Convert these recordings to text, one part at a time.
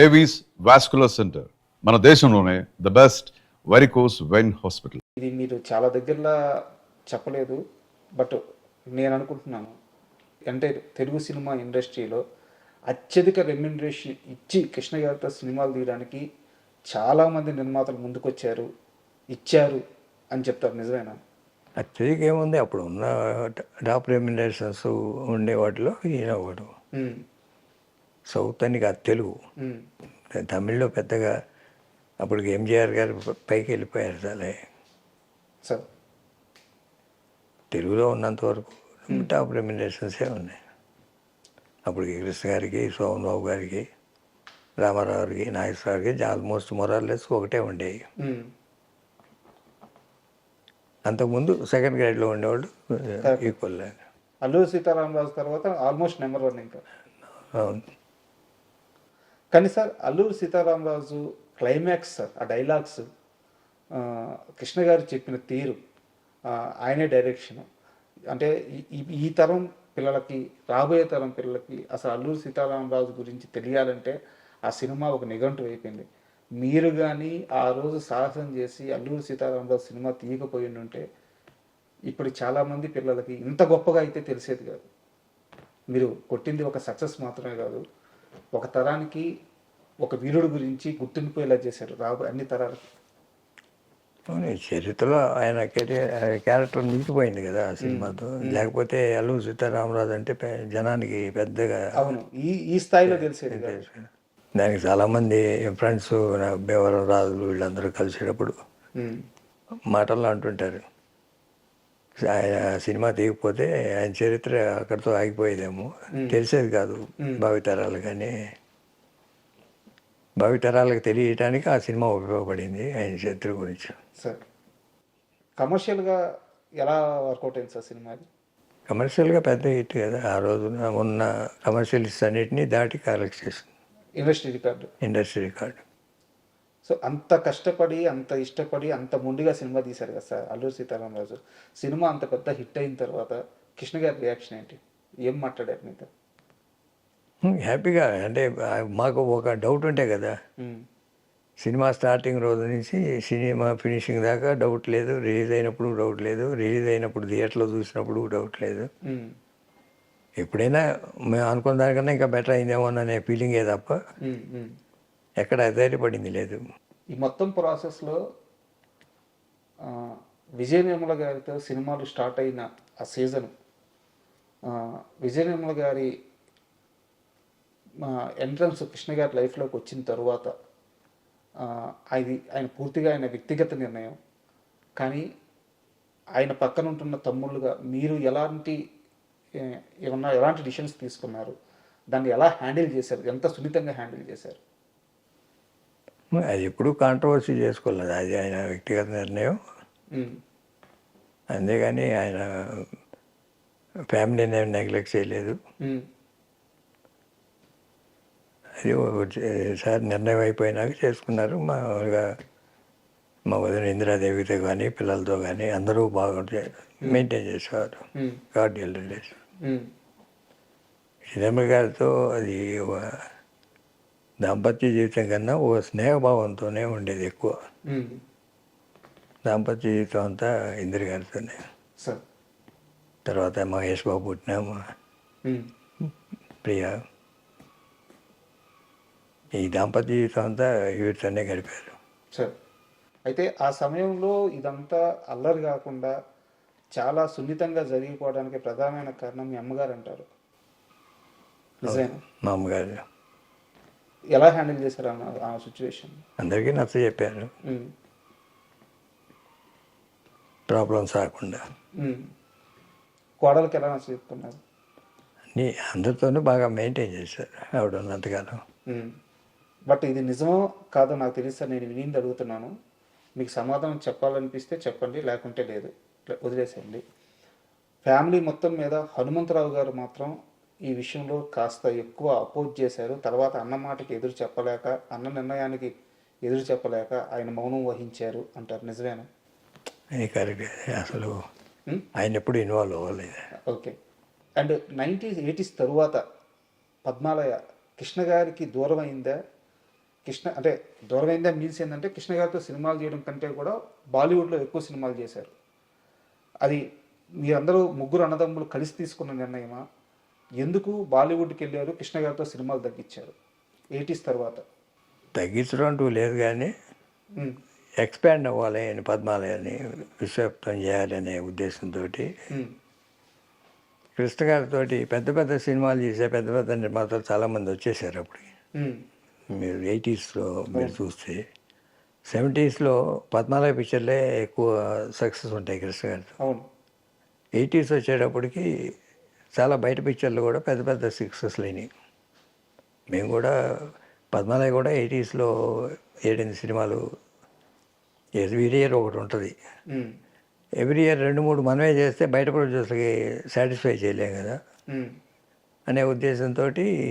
Avis vascular centre మన దేశంలోనే the best varicose vein hospital. ఇది మీరు చాలా దగ్గరలో చెప్పలేదు, బట్ నేను అనుకుంటున్నాను అంటే తెలుగు సినిమా ఇండస్ట్రీలో అత్యధిక రెమ్యునరేషన్ ఇచ్చి కృష్ణ గారితో సినిమాలు తీయడానికి చాలామంది నిర్మాతలు ముందుకొచ్చారు, ఇచ్చారు అని చెప్తారు. నిజమేనా? అత్యధిక ఏముంది, అప్పుడు ఉన్న టాప్ రెమ్యునరేషన్స్ ఉండే వాటిలో ఈయన ఒకడు. సౌత్ అని కాదు, తెలుగు. తమిళ్లో పెద్దగా అప్పటికి ఎంజీఆర్ గారు పైకి వెళ్ళిపోయారు చాలా. సార్ తెలుగులో ఉన్నంత వరకు టాప్ రెమ్యునరేషన్సే ఉన్నాయి. అప్పటికి కృష్ణ గారికి, సోమన్ బాబు గారికి, రామారావు గారికి, నాగేశ్వర గారికి ఆల్మోస్ట్ మొరార్లెస్ ఒకటే ఉండేవి. అంతకుముందు సెకండ్ గ్రేడ్లో ఉండేవాళ్ళు ఈక్వల్. అల్లూరి సీతారామరాజు తర్వాత ఆల్మోస్ట్ నెంబర్ 1 ఇంకా. అవును. కానీ sir Alluri Sitaramaraju climax, sir ఆ డైలాగ్స్, కృష్ణ గారు చెప్పిన తీరు, ఆయనే డైరెక్షన్, అంటే ఈ తరం పిల్లలకి, రాబోయే తరం పిల్లలకి అసలు అల్లూరి సీతారామరాజు గురించి తెలియాలంటే ఆ సినిమా ఒక నిఘంటు అయిపోయింది. మీరు కానీ ఆ రోజు సాహసం చేసి అల్లూరి సీతారామరాజు సినిమా తీయకపోయి ఉంటే ఇప్పుడు చాలామంది పిల్లలకి ఇంత గొప్పగా అయితే తెలిసేది కాదు. మీరు కొట్టింది ఒక సక్సెస్ మాత్రమే కాదు, ఒక తరానికి ఒక వీరుడు గురించి గుర్తుండిపోయేలా చేశారు అన్ని తరాలకి. చరిత్రలో ఆయన క్యారెక్టర్ నిలిచిపోయింది కదా ఆ సినిమాతో. లేకపోతే అల్లూరి సీతారామరాజు అంటే జనానికి పెద్దగా అవును ఈ స్థాయిలో తెలిసేది. దానికి చాలామంది ఫ్రెండ్స్, భీమవరం రాజులు వీళ్ళందరూ కలిసేటప్పుడు మాటల్లో అంటుంటారు, ఆయన సినిమా తీయకపోతే ఆయన చరిత్ర అక్కడితో ఆగిపోయేదేమో, తెలిసేది కాదు భావితరాలు. కానీ భావితరాలకు తెలియటానికి ఆ సినిమా ఉపయోగపడింది ఆయన చరిత్ర గురించి. సార్ కమర్షియల్గా ఎలా వర్కౌట్ అయింది సార్ సినిమా? కమర్షియల్గా పెద్ద హిట్ కదా ఆ రోజున. ఉన్న కమర్షియల్స్ అన్నిటినీ దాటి కలెక్ట్ చేసింది ఇండస్ట్రీ రికార్డు. సో అంత కష్టపడి, అంత ఇష్టపడి, అంత ముందుగా సినిమా తీశారు కదా సార్ అల్లూరి సీతారామరాజు. సినిమా అంత పెద్ద హిట్ అయిన తర్వాత కృష్ణ గారి రియాక్షన్ ఏంటి? ఏం మాట్లాడారు మీతో? హ్యాపీగా, అంటే మాకు ఒక డౌట్ ఉంటే కదా, సినిమా స్టార్టింగ్ రోజు నుంచి సినిమా ఫినిషింగ్ దాకా డౌట్ లేదు. రిలీజ్ అయినప్పుడు డౌట్ లేదు, రిలీజ్ అయినప్పుడు థియేటర్లో చూసినప్పుడు డౌట్ లేదు. ఎప్పుడైనా మేము అనుకున్న దానికన్నా ఇంకా బెటర్ అయిందేమో అనే ఫీలింగే తప్ప ఎక్కడ ధైర్యపడింది లేదు. ఈ మొత్తం ప్రాసెస్లో విజయ నిర్మల గారితో సినిమాలు స్టార్ట్ అయిన ఆ సీజన్, విజయ నిర్మల గారి ఎంట్రన్స్ కృష్ణ గారి లైఫ్లోకి వచ్చిన తర్వాత ఆయన పూర్తిగా ఆయన వ్యక్తిగత నిర్ణయం. కానీ ఆయన పక్కన ఉంటున్న తమ్ముళ్ళుగా మీరు ఎలాంటి డిసిషన్స్ తీసుకున్నారు? దాన్ని ఎలా హ్యాండిల్ చేశారు? ఎంత సున్నితంగా హ్యాండిల్ చేశారు? అది ఎప్పుడు కాంట్రవర్సీ చేసుకోలేదు, అది ఆయన వ్యక్తిగత నిర్ణయం. అంతేగాని ఆయన ఫ్యామిలీని ఏమి నెగ్లెక్ట్ చేయలేదు. అది సార్ నిర్ణయం అయిపోయినాక చేసుకున్నారు. మామూలుగా మా వదిన ఇందిరాదేవితో కానీ పిల్లలతో కానీ అందరూ బాగా మెయింటైన్ చేసేవారు కార్డియల్ రిలేషన్. నిర్మల గారితో అది దాంపత్య జీవితం కన్నా ఒక స్నేహభావంతోనే ఉండేది ఎక్కువ. దాంపత్య జీవితం అంతా ఇందిర గారితోనే. తర్వాత మహేష్ బాబు పుట్టినాము, ప్రియా, ఈ దాంపత్య జీవితం అంతా వీటితోనే గడిపారు. సార్ అయితే ఆ సమయంలో ఇదంతా అల్లరి కాకుండా చాలా సున్నితంగా జరిగిపోవడానికి ప్రధానమైన కారణం మీ అమ్మగారు అంటారు. నిజమేనా? మా అమ్మగారు ఎలా హ్యాండిల్ చేశారు ఆ సిచ్యువేషన్? అందరికీ నచ్చ చెప్పారు, ప్రాబ్లమ్స్ రాకుండా. కోడలకి ఎలా నచ్చ చెప్తున్నారు? అన్నీ అందరితోనూ బాగా మెయింటైన్ చేశారు ఆవిడ ఉన్నంతకాలం. బట్ ఇది నిజమో కాదో నాకు తెలియదు సార్, నేను విని అడుగుతున్నాను. మీకు సమాధానం చెప్పాలనిపిస్తే చెప్పండి, లేకుంటే లేదు, వదిలేసేయండి. ఫ్యామిలీ మొత్తం మీద హనుమంతరావు గారు మాత్రం ఈ విషయంలో కాస్త ఎక్కువ అపోజ్ చేశారు. తర్వాత అన్న మాటకి ఎదురు చెప్పలేక, అన్న నిర్ణయానికి ఎదురు చెప్పలేక ఆయన మౌనం వహించారు అంటారు. నిజమేనా? అది కరెక్ట్. అసలు ఆయన ఎప్పుడు ఇన్వాల్వ్ అవ్వలేదు. ఓకే. అండ్ 90s 80s తరువాత పద్మాలయ కృష్ణ గారికి దూరం అయిందా, కృష్ణ అంటే దూరమైందా మీన్స్ ఏంటంటే కృష్ణ గారితో సినిమాలు చేయడం కంటే కూడా బాలీవుడ్లో ఎక్కువ సినిమాలు చేశారు. అది మీరందరూ ముగ్గురు అన్నదమ్ములు కలిసి తీసుకున్న నిర్ణయమా? ఎందుకు బాలీవుడ్కి వెళ్ళారు, కృష్ణ గారితో సినిమాలు తగ్గించారు 80s తర్వాత? తగ్గించడం అంటూ లేదు, కానీ ఉమ్, ఎక్స్పాండ్ అవ్వాలి అని పద్మాలయాన్ని విశ్వవ్యాప్తం చేయాలనే ఉద్దేశంతో ఉమ్, కృష్ణ గారితో పెద్ద పెద్ద సినిమాలు చేసే పెద్ద పెద్ద నిర్మాతలు చాలామంది వచ్చేసారు అప్పటికి. ఉమ్, మీరు 80sలో మీరు చూస్తే 70sలో పద్మాలయ పిక్చర్లే ఎక్కువ సక్సెస్ ఉంటాయి కృష్ణ గారితో. అవును. 80s వచ్చేటప్పటికి చాలా బయట పిక్చర్లు కూడా పెద్ద పెద్ద సక్సెస్ లేనివి. మేము కూడా పద్మాలయ కూడా 80sలో 7 సినిమాలు ఎవ్రీ ఇయర్ ఒకటి ఉంటుంది. ఉమ్, ఎవ్రీ ఇయర్ 2-3 మనమే చేస్తే బయట ప్రొడ్యూసర్కి సాటిస్ఫై చేయలేం కదా ఉమ్, అనే ఉద్దేశంతో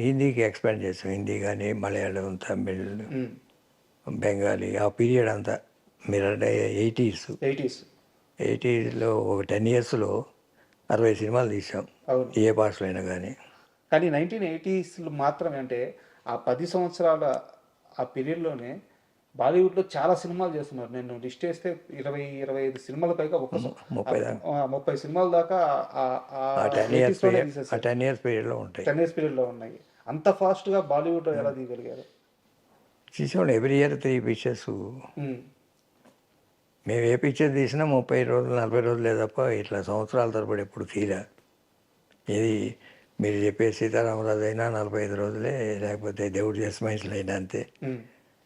హిందీకి ఎక్స్పాండ్ చేస్తాం. హిందీ కానీ మలయాళం, తమిళ్, ఉమ్, బెంగాలీ, ఆ పీరియడ్ అంతా మీరు అంటే 80s. 80sలో ఒక 10 yearsలో 60 సినిమాలు తీసాం, అవును. ఏ భాషలో అయినా కానీ. కానీ 1980sలో మాత్రమే, అంటే ఆ 10 సంవత్సరాల ఆ పీరియడ్లోనే బాలీవుడ్లో చాలా సినిమాలు చేస్తున్నారు. నేను లిస్ట్ వేస్తే 20-25 సినిమాల పైగా 30 సినిమాల దాకా ఆ 10 years పీరియడ్లో ఉంటాయి. 10 years పీరియడ్లో ఉన్నాయి. అంత ఫాస్ట్గా బాలీవుడ్లో ఎలా తీయగలిగారు? తీసాం ఎవ్రీ ఇయర్ 3 పిక్చర్స్. ఉమ్, మేము ఏ పిక్చర్ తీసినా 30 రోజులు 40 రోజులే తప్ప ఇట్లా సంవత్సరాల తరబడి ఎప్పుడు తీరా. ఇది మీరు చెప్పే సీతారామరాజు అయినా 45 రోజులే, లేకపోతే దేవుడు జస్మైన్స్లో అయినా అంతే, ఉమ్,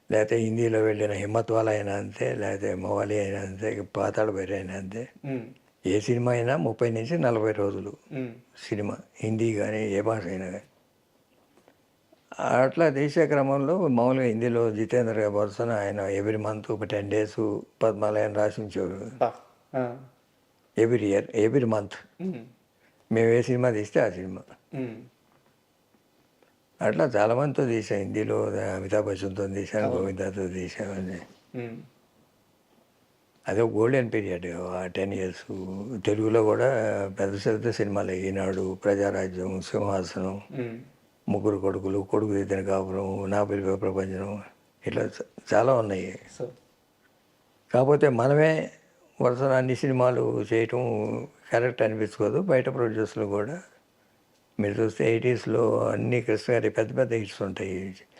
లేకపోతే హిందీలో వెళ్ళిన హిమ్మత్వాల అయినా అంతే, లేకపోతే మవాలి అయినా అంతే, పాతాళ భైరవి అయినా అంతే. ఉమ్, ఏ సినిమా అయినా 30 నుంచి 40 రోజులు ఉమ్, సినిమా, హిందీ కానీ ఏ భాష అయినా కానీ. అట్లా తీసే క్రమంలో మామూలుగా హిందీలో జితేంద్ర గారి వరుసన ఆయన ఎవ్రీ మంత్ ఒక 10 days పద్మాలయం రాసి ఉంచేవారు. బా, ఆ, ఎవ్రీ ఇయర్ ఎవ్రీ మంత్ ఉమ్, మేము ఏ సినిమా తీస్తే ఆ సినిమా. ఉమ్, అట్లా చాలామందితో తీసాం. హిందీలో అమితాబ్ బచ్చన్తో తీసాను, గోవిందాతో తీసామని. ఉమ్, అదే గోల్డెన్ పీరియడ్ ఆ 10 years. తెలుగులో కూడా పెద్ద పెద్ద సినిమాలు, ఈనాడు, ప్రజారాజ్యం, సింహాసనం, ఉమ్, ముగ్గురు కొడుకులు, కొడుకు దిద్దిన కాపురం, నా పిలుపు ప్రపంచం, ఇట్లా చాలా ఉన్నాయి. సో కాకపోతే మనమే వరుసన అన్ని సినిమాలు చేయటం కరెక్ట్ అనిపించుకోదు. బయట ప్రొడ్యూసర్లు కూడా మీరు చూస్తే 80sలో అన్ని కృష్ణ గారి పెద్ద పెద్ద హిట్స్ ఉంటాయి.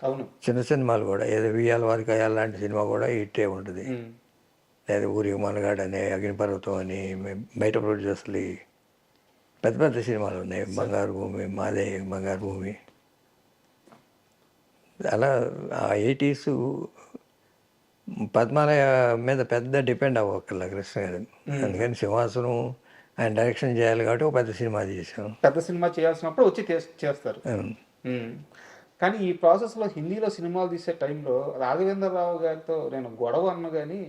అవును. చిన్న సినిమాలు కూడా ఏదో వియ్యాల వారికి అయ్యాల లాంటి సినిమా కూడా హిట్టే ఉంటుంది. ఉమ్, లేదా ఊరికి మనగాడు అని, అగ్నిపర్వతం అని, బయట ప్రొడ్యూసర్లు పెద్ద పెద్ద సినిమాలు ఉన్నాయి. బంగారు భూమి, మాదే బంగారు భూమి. అలా ఆ 80s పద్మాలయ మీద పెద్ద డిపెండ్ అవ్వక్కర్ల కృష్ణ గారు. అందుకని సింహాసనం ఆయన డైరెక్షన్ చేయాలి కాబట్టి ఒక పెద్ద సినిమా చేసాం. పెద్ద సినిమా చేయాల్సినప్పుడు వచ్చి చేస్తారు. ఉమ్. కానీ ఈ ప్రాసెస్లో హిందీలో సినిమాలు తీసే టైంలో రాఘవేంద్రరావు గారితో నేను గొడవ అన్న కానీ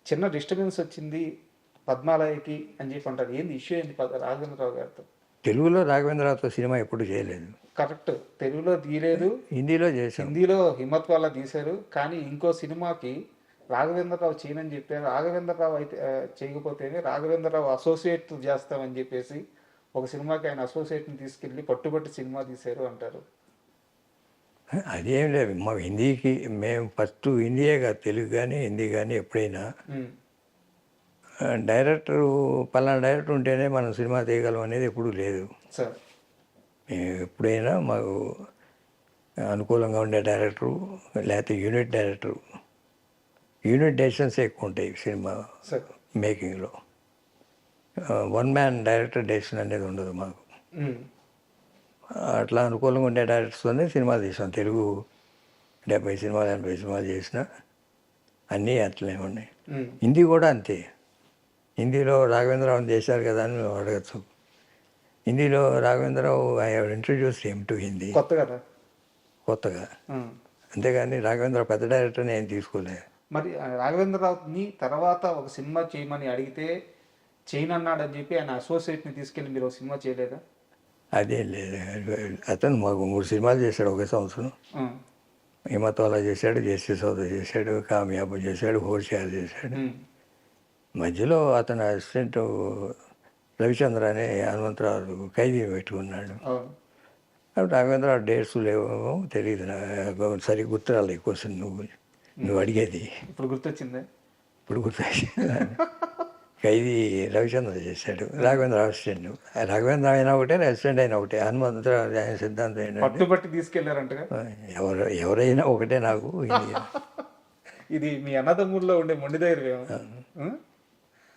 చిన్న డిస్టర్బెన్స్ వచ్చింది పద్మాలయకి అని చెప్పి అంటారు. ఏంది ఇష్యూ ఏంది రాఘవేంద్రరావు గారితో? తెలుగులో రాఘవేంద్రరావుతో సినిమా ఎప్పుడు చేయలేదు. కరెక్ట్, తెలుగులో తీయలేదు, హిందీలో చేసాం. హిందీలో హిమ్మత్ వాళ్ళ తీశారు. కానీ ఇంకో సినిమాకి రాఘవేంద్రరావు చేయనని చెప్పారు. రాఘవేంద్రరావు అయితే చేయకపోతేనే రాఘవేంద్రరావు అసోసియేట్ చేస్తామని చెప్పేసి ఒక సినిమాకి ఆయన అసోసియేట్ని తీసుకెళ్ళి పట్టుబట్టి సినిమా తీశారు అంటారు. అదేం లేదు, మా హిందీకి మేము ఫస్ట్ హిందీయే కాదు, తెలుగు కానీ హిందీ కానీ ఎప్పుడైనా డైరెక్టరు పలానా డైరెక్టర్ ఉంటేనే మనం సినిమా తీయగలం అనేది ఎప్పుడూ లేదు. సార్ ఎప్పుడైనా మాకు అనుకూలంగా ఉండే డైరెక్టరు, లేకపోతే యూనిట్ డైరెక్టరు, యూనిట్ డెసిషన్స్ ఎక్కువ ఉంటాయి సినిమా సార్ మేకింగ్లో. వన్ మ్యాన్ డైరెక్టర్ డెసిషన్ అనేది ఉండదు మాకు. అట్లా అనుకూలంగా ఉండే డైరెక్టర్స్తోనే సినిమాలు తీసాం. తెలుగు 70 సినిమాలు 80 సినిమాలు చేసిన అన్నీ అట్లనే ఉన్నాయి. హిందీ కూడా అంతే. హిందీలో రాఘవేంద్రరావు చేశారు కదా అని మేము అడగచ్చు. హిందీలో Raghavendra Rao I have introduced him to Hindi కొత్తగా. అంతేగాని రాఘవేంద్రరావు పెద్ద డైరెక్టర్ నేను తీసుకోలేదు. మరి రాఘవేంద్రరావుని తర్వాత ఒక సినిమా చేయమని అడిగితే చేయనన్నాడని చెప్పి ఆయన అసోసియేట్ని తీసుకెళ్ళి మీరు ఒక సినిమా చేయలేదా? అదేం లేదు, అతను మాకు 3 సినిమాలు చేశాడు ఒకే సంవత్సరం. హిమత్వాలా చేశాడు, జెస్సీ సౌదా చేశాడు, కామయాబు చేశాడు, హోషియార్ చేశాడు. మధ్యలో అతను అసిస్టెంట్ రవిచంద్ర అనే హనుమంతరావు ఖైదీ పెట్టుకున్నాడు. రాఘవేంద్ర డేట్స్ లేవో తెలియదు నాకు సరిగ్గా గుర్తు రాలేదు క్వశ్చన్ నువ్వు అడిగేది ఇప్పుడు గుర్తొచ్చిందే. ఇప్పుడు గుర్తు ఖైదీ రవిచంద్ర చేశాడు, రాఘవేంద్ర అసిస్టెంట్. రాఘవేంద్ర అయినా ఒకటే, అసిస్టెంట్ అయినా ఒకటే. హనుమంతరావు ఆయన సిద్ధాంతం ఏంటంటే పట్టుబట్టి తీసుకెళ్లారంటగా. ఎవరైనా ఒకటే నాకు. ఇది మీ అన్నదమ్ముల్లో ఉండే మొండి ధైర్యం.